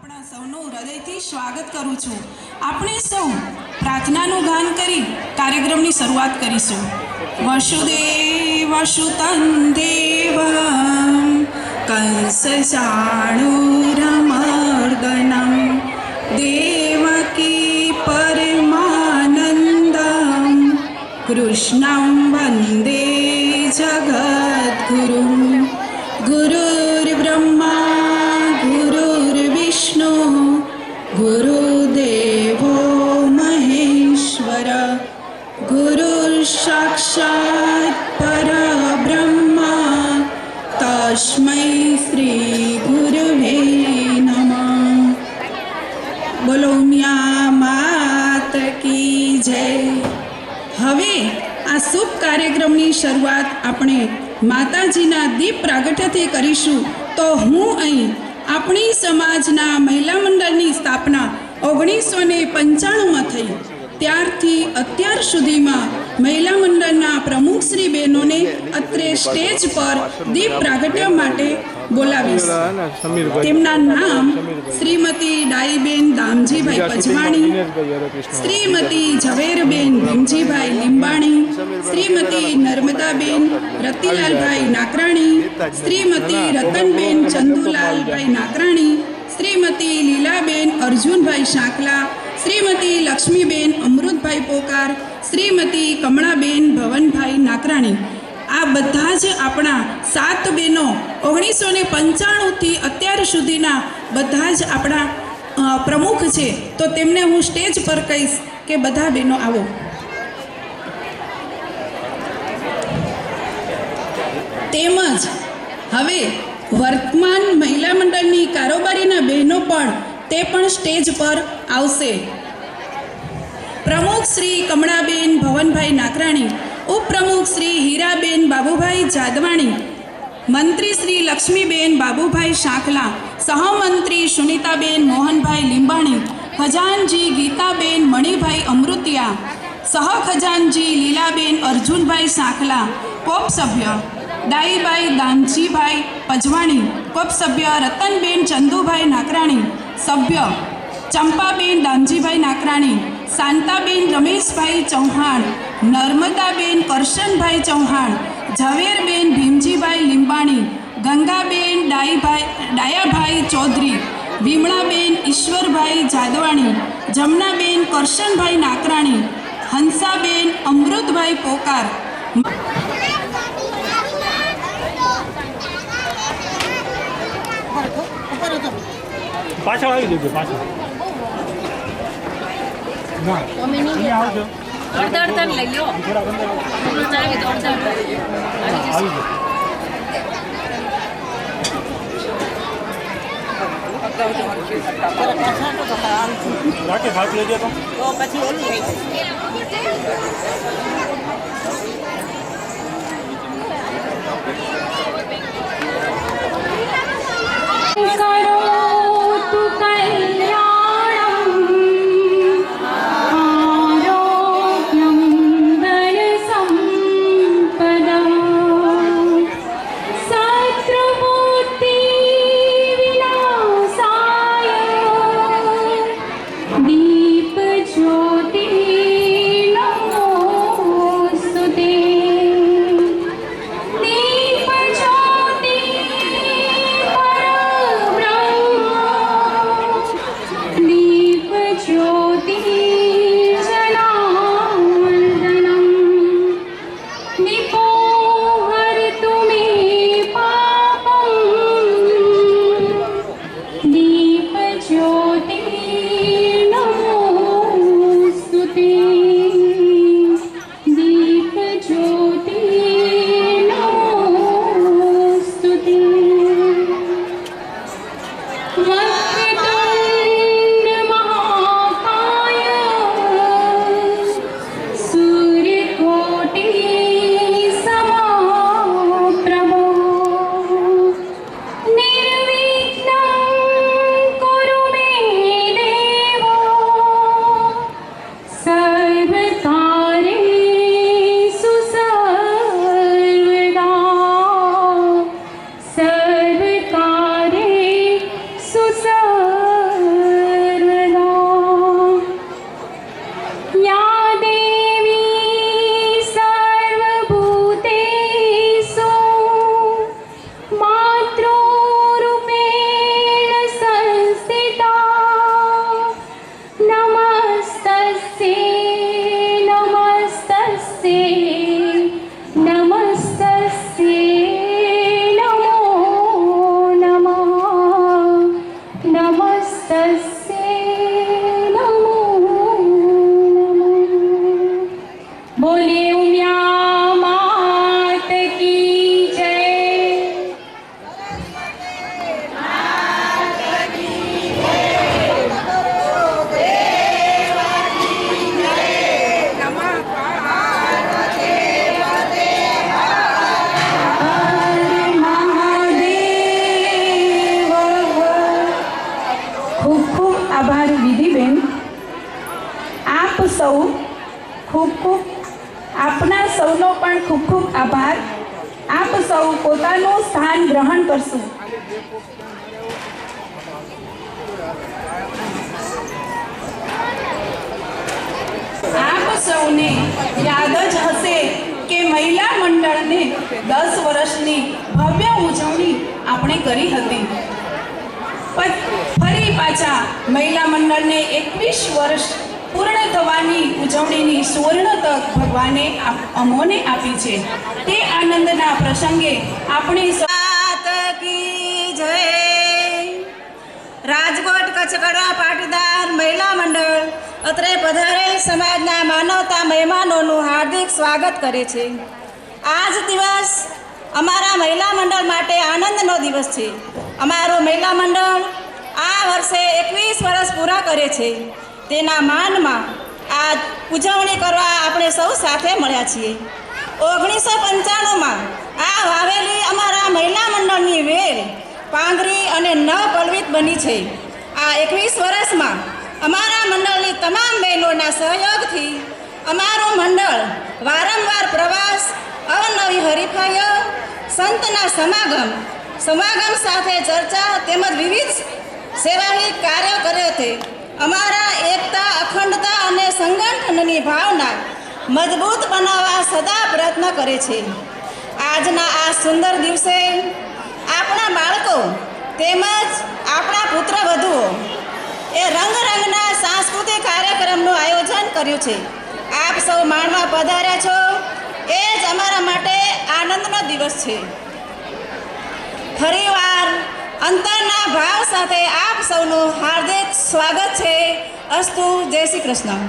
આપણા સૌનું હૃદયથી સ્વાગત કરું છું। આપણે સૌ પ્રાર્થનાનું ગાન કરી કાર્યક્રમની શરૂઆત કરીશું। વસુદેવ સુતં દેવં કંસચાણૂરમર્દનમ દેવકી પરમાનંદમ કૃષ્ણં વંદે જગદ્ગુરું। ગુરુર્બ્રહ્મા गुरुर्विष्णु गुरुदेवो महेश्वर गुरुसाक्षात् परब्रह्म तस्मै श्री गुरुवे नमः। बोलो उमिया मात की जय। हवे आ शुभ कार्यक्रमनी शरूआत આપણે માતાજીના દીપ પ્રાગટ્યથી કરીશું। તો હું અહીં આપણી સમાજના મહિલા મંડળની સ્થાપના 1995માં થઈ। ત્યારથી અત્યાર સુધીમાં મહિલા મંડળના પ્રમુખ શ્રી બહેનોને અત્રે સ્ટેજ પર દીપ પ્રાગટ્ય માટે બોલાવીશ। તેમના નામ શ્રીમતી ડાઈબેન દામજીભાઈ પજવાણી, શ્રીમતી ઝવેરબેન ભીમજીભાઈ લીંબાણી, શ્રીમતી નર્મદાબેન રતિલાલભાઈ નાકરાણી, શ્રીમતી રતનબેન ચંદુલાલભાઈ નાકરાણી, શ્રીમતી લીલાબેન અર્જુનભાઈ શાકલા, શ્રીમતી લક્ષ્મીબેન અમૃતભાઈ પોકાર, શ્રીમતી કમળાબેન ભવનભાઈ નાકરાણી। આ બધા જ આપણા 7 બહેનો 1995થી અત્યાર સુધીના બધા જ આપણા પ્રમુખ છે। તો તેમને હું સ્ટેજ પર કહીશ કે બધા બહેનો આવો। તેમજ હવે વર્તમાન મહિલા મંડળની કારોબારીના બહેનો પણ તે પણ સ્ટેજ પર આવશે। પ્રમુખ શ્રી કમળાબેન ભવનભાઈ નાકરાણી, ઉપપ્રમુખ શ્રી હીરાબેન બાબુભાઈ જાદવાણી, મંત્રી શ્રી લક્ષ્મીબેન બાબુભાઈ શાકલા, સહમંત્રી સુનિતાબેન મોહનભાઈ લીંબાણી, ખજાનજી ગીતાબેન મણિભાઈ અમૃતિયા, સહખજાનજી લીલાબેન અર્જુનભાઈ શાકલા, કોપ સભ્ય ડાઈબાઈ દામજીભાઈ પજવાણી, કોપ સભ્ય રતનબેન ચંદુભાઈ નાકરાણી, સભ્ય ચંપાબેન દામજીભાઈ નાકરાણી, શાંતાબેન રમેશભાઈ ચૌહાણ, નર્મદાબેન કરશનભાઈ ચૌહાણ, ઝવેરબેન ભીમજીભાઈ લીંબાણી, ગંગાબેન ડાયાભાઈ ચૌધરી, વિમળાબેન ઈશ્વરભાઈ જાદવાણી, જમનાબેન કરશનભાઈ નાકરાણી, હંસાબેન અમૃતભાઈ પોકાર। પાછળ આવી જજો, પાછળ ના તમે નહીં આવજો, અડધા લઈ લો, ચાવી તો અડધા આવી જજો। રાકેશ હાથ લેજો તો પછી ઓલું થઈ दीप ज्योति नमो ખૂબ ખૂબ આભાર. આપ સૌ પોતાનું સ્થાન ગ્રહણ કરશું. આપ સૌને યાદ જ હશે કે મહિલા મંડળને 10 વર્ષની ભવ્ય ઉજવણી આપણે કરી હતી. ફરી પાછા મહિલા મંડળને 21 વર્ષ પૂર્ણ થવાની ઉજવણીની સુવર્ણ તક ભગવાને અમોને આપી છે. તે આનંદના પ્રસંગે આપણે રાજકોટ કચ્છકડવા પાટીદાર મહિલા મંડળ અત્રે પધારેલ સમાજના માનવતા મહેમાનોનું હાર્દિક સ્વાગત કરે છે. આજ દિવસ અમારા મહિલા મંડળ માટે આનંદનો દિવસ છે. અમારું મહિલા મંડળ આ વર્ષે 21 વર્ષ પૂરા કરે છે. તેના માનમાં આ ઉજવણી કરવા આપણે સૌ સાથે મળ્યા છીએ. 1995માં આ વાવેલી અમારા મહિલા મંડળની વેર પાંગરી અને નવપલ્વિત બની છે. આ 21 વર્ષમાં અમારા મંડળની તમામ બહેનોના સહયોગથી અમારું મંડળ વારંવાર પ્રવાસ, અવનવી હરીફાઈઓ, સંતના સમાગમ સાથે ચર્ચા તેમજ વિવિધ સેવાહિત કાર્યો કરે છે. અમારા એકતા, અખંડતા અને સંગઠનની ભાવના મજબૂત બનાવવા સદા પ્રયત્ન કરે છે. આજના આ સુંદર દિવસે આપણા બાળકો તેમજ આપણા પુત્રવધુઓ એ રંગના સાંસ્કૃતિક કાર્યક્રમનું આયોજન કર્યું છે. આપ સૌ માણવા પધાર્યા છો એ જ અમારા માટે આનંદનો દિવસ છે. ફરીવાર અંતરના ભાવ સાથે આપ સૌનું હાર્દિક સ્વાગત છે. અસ્તુ. જય શ્રી કૃષ્ણ.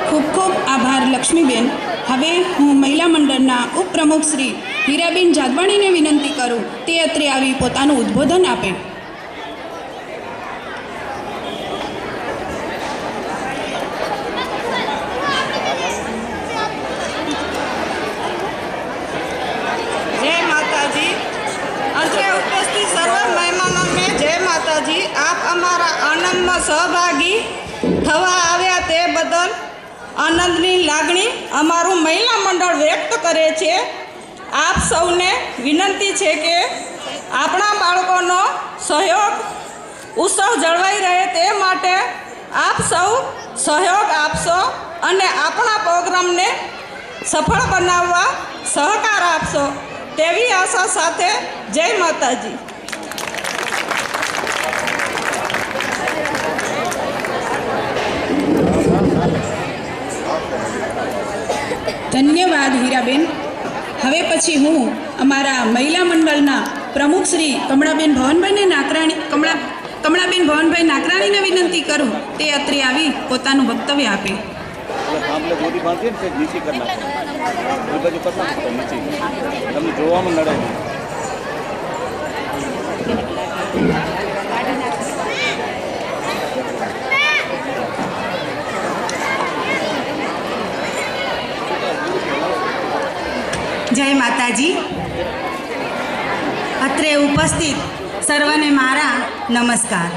ખૂબ ખૂબ આભાર લક્ષ્મીબેન. હવે હું મહિલા મંડળના ઉપપ્રમુખ શ્રી હીરાબેન જાદવાણીને વિનંતી કરું તે અત્રે આવી પોતાનું ઉદ્બોધન આપે. જય માતાજી. અંતરે ઉપસ્થિત સર્વ મહેમાનોને જય માતાજી. આપ અમારા આનંદમાં સહભાગી થવા આવ્યા તે બદલ આનંદની લાગણી અમારું મહિલા મંડળ વ્યક્ત કરે છે. આપ સૌને વિનંતી છે કે આપણા બાળકોનો સહયોગ ઉત્સવ જળવાઈ રહે તે માટે આપ સૌ સહયોગ આપશો અને આપણા પ્રોગ્રામને સફળ બનાવવા સહકાર આપશો તેવી આશા સાથે જય માતાજી. ધન્યવાદ હીરાબેન. હવે પછી હું અમારા મહિલા મંડળના પ્રમુખ શ્રી કમળાબેન ભવનભાઈ નાકરાણીને વિનંતી કરું તે અત્રે આવી પોતાનું વક્તવ્ય આપે. તમને જોવામાં નડે. જય માતાજી. અત્રે ઉપસ્થિત સર્વને મારા નમસ્કાર.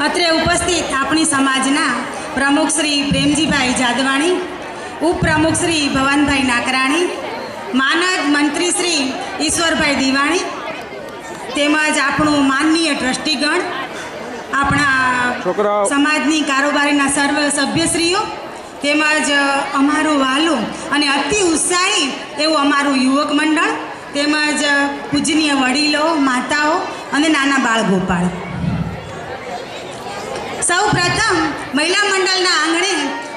અત્રે ઉપસ્થિત આપણી સમાજના પ્રમુખ શ્રી પ્રેમજીભાઈ જાદવાણી, ઉપપ્રમુખ શ્રી ભવનભાઈ નાકરાણી, માનદ મંત્રી શ્રી ઈશ્વરભાઈ દિવાણી તેમજ આપણું માનનીય ટ્રસ્ટીગણ, આપણા સમાજની કારોબારીના સર્વ સભ્યશ્રીઓ તેમજ અમારું વહાલું અને અતિ ઉત્સાહી એવું અમારું યુવક મંડળ તેમજ પૂજનીય વડીલો, માતાઓ અને નાના બાળ ગોપાળ. સૌ પ્રથમ મહિલા મંડળના આંગણે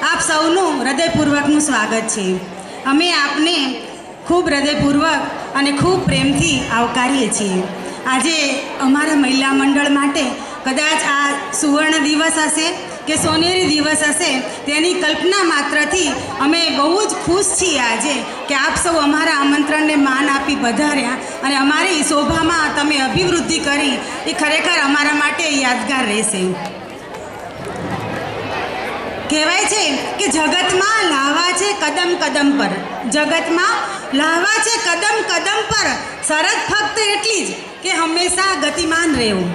આપ સૌનું હૃદયપૂર્વકનું સ્વાગત છે. અમે આપને ખૂબ હૃદયપૂર્વક અને ખૂબ પ્રેમથી આવકારીએ છીએ. આજે અમારા મહિલા મંડળ માટે કદાચ આ સુવર્ણ દિવસ હશે કે સોનેરી દિવસ હશે તેની કલ્પના માત્રથી અમે બહુ જ ખુશ છીએ આજે કે આપ સૌ અમારા આમંત્રણને માન આપી પધાર્યા અને અમારી શોભામાં તમે અભિવૃદ્ધિ કરી એ ખરેખર અમારા માટે યાદગાર રહેશે. કહેવાય છે કે જગતમાં લાહવા છે કદમ કદમ પર, જગતમાં લાહવા છે કદમ કદમ પર, શરત ફક્ત એટલી જ કે હંમેશા ગતિમાન રહેવું.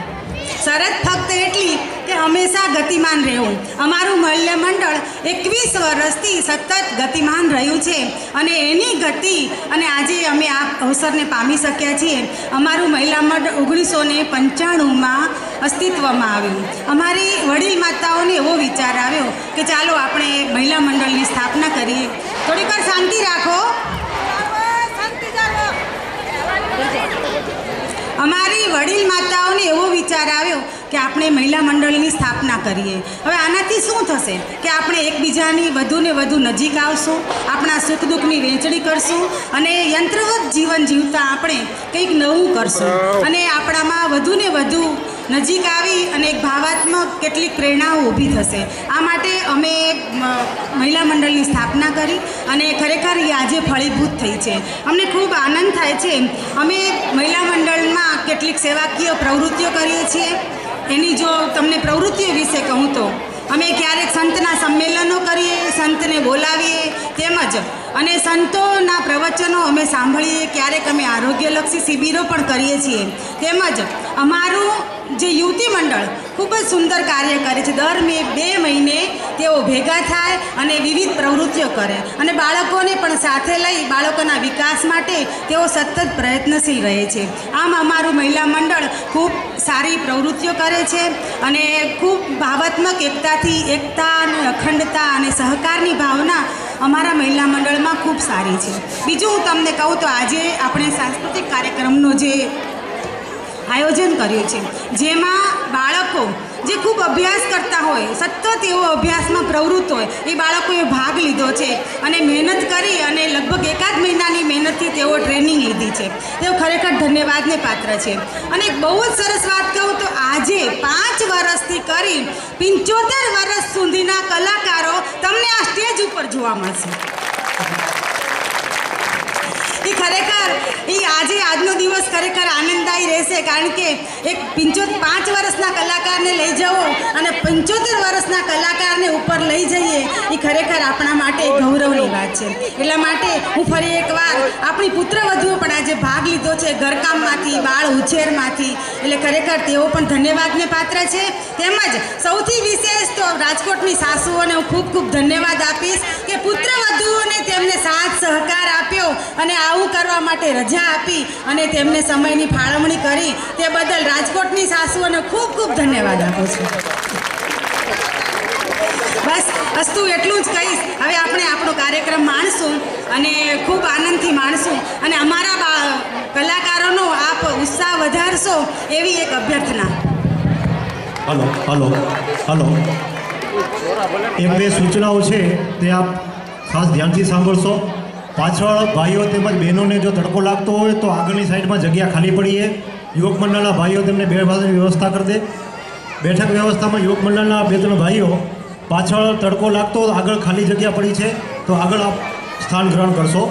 શરત ફક્ત એટલી કે હંમેશા ગતિમાન રહેવું. અમારું મહિલા મંડળ 21 વર્ષથી સતત ગતિમાન રહ્યું છે અને એની ગતિ અને આજે અમે આ અવસરને પામી શક્યા છીએ. અમારું મહિલા મંડળ 1995માં અસ્તિત્વમાં આવ્યું. અમારી વડીલ માતાઓને એવો વિચાર આવ્યો કે ચાલો આપણે મહિલા મંડળની સ્થાપના કરીએ. થોડીક વાર શાંતિ રાખો. અમારી વડીલ માતાઓને એવો વિચાર આવ્યો કે આપણે મહિલા મંડળની સ્થાપના કરીએ. હવે આનાથી શું થશે કે આપણે એકબીજાની વધુને વધુ નજીક આવશું, આપણા સુખ દુઃખની વહેંચણી કરશું અને યંત્રવત જીવન જીવતા આપણે કંઈક નવું કરશું અને આપણામાં વધુને વધુ નજીક આવી અને એક ભાવાત્મક કેટલીક પ્રેરણાઓ ઊભી થશે. આ માટે અમે મહિલા મંડળની સ્થાપના કરી અને ખરેખર એ આજે ફળીભૂત થઈ છે. અમને ખૂબ આનંદ થાય છે. અમે મહિલા મંડળમાં કેટલીક સેવાકીય પ્રવૃત્તિઓ કરીએ છીએ. એની જો તમને પ્રવૃત્તિઓ વિશે કહું તો અમે ક્યારેક સંતના સંમેલનો કરીએ, સંતને બોલાવીએ, તેમજ અને સંતોના પ્રવચનો અમે સાંભળીએ. ક્યારેક અમે આરોગ્યલક્ષી શિબિરો પણ કરીએ છીએ. તેમજ અમારું જે યુવતી મંડળ ખૂબ જ સુંદર કાર્ય કરે છે. દર 2 મહિને તેઓ ભેગા થાય અને વિવિધ પ્રવૃત્તિઓ કરે અને બાળકોને પણ સાથે લઈ બાળકોના વિકાસ માટે તેઓ સતત પ્રયત્નશીલ રહે છે. આમ અમારું મહિલા મંડળ ખૂબ સારી પ્રવૃત્તિઓ કરે છે અને ખૂબ ભાવાત્મક એકતા અને અખંડતા અને સહકારની ભાવના અમારા મહિલા મંડળમાં ખૂબ સારી છે. બીજું હું તમને કહું તો આજે આપણે સાંસ્કૃતિક કાર્યક્રમનો જે આયોજન કર્યું છે, જેમાં બાળકો જે ખૂબ અભ્યાસ કરતા હોય, સતત એવો અભ્યાસમાં પ્રવૃત્ત હોય, એ બાળકોએ ભાગ લીધો છે અને મહેનત કરી અને લગભગ 1 મહિનાની મહેનતથી તેઓ ટ્રેનિંગ લીધી છે. તેઓ ખરેખર ધન્યવાદને પાત્ર છે. અને બહુ જ સરસ વાત કહું તો આજે 5 વર્ષથી કરી 75 વર્ષ સુધીના કલાકારો તમને આ સ્ટેજ ઉપર જોવા મળશે. એ ખરેખર આજનો દિવસ ખરેખર આનંદદાયી રહેશે, કારણ કે એક 5 વર્ષના કલાકારને લઈ જવો અને 75 વર્ષના કલાકારને ઉપર લઈ જઈએ એ ખરેખર આપણા માટે ગૌરવની વાત છે. એટલા માટે હું ફરી એકવાર આપણી પુત્રવધુઓ પણ આજે ભાગ લીધો છે ઘરકામમાંથી, બાળ ઉછેરમાંથી, એટલે ખરેખર તેઓ પણ ધન્યવાદને પાત્ર છે. તેમજ સૌથી વિશેષ તો રાજકોટની સાસુઓને હું ખૂબ ખૂબ ધન્યવાદ આપીશ કે પુત્રવધુઓને તેમને સાથ સહકાર આપ્યો અને આવું કરવા માટે રજા આપી અને તેમને સમયની ફાળવણી કરી, તે બદલ રાજકોટની સાસુઓને ખૂબ ખૂબ ધન્યવાદ આપું છું. બસ અસ્તુ એટલું જ કહીશ. હવે આપણે આપણો કાર્યક્રમ માણશું અને ખૂબ આનંદથી માણશું અને અમારા કલાકારોનો આપ ઉત્સાહ વધારશો એવી એક અભ્યર્થના. હલો 1-2 સૂચનાઓ છે તે આપ ખાસ ધ્યાનથી સાંભળશો. પાછળ ભાઈઓ તેમજ બહેનોને જો તડકો લાગતો હોય તો આગળની સાઈડમાં જગ્યા ખાલી પડી છે. યુવક મંડળના ભાઈઓ તેમને બેસવાની વ્યવસ્થા કરી દે. બેઠક વ્યવસ્થામાં યુવક મંડળના 2-3 ભાઈઓ પાછળ તડકો લાગતો આગળ ખાલી જગ્યા પડી છે તો આગળ આપ સ્થાન ગ્રહણ કરશો.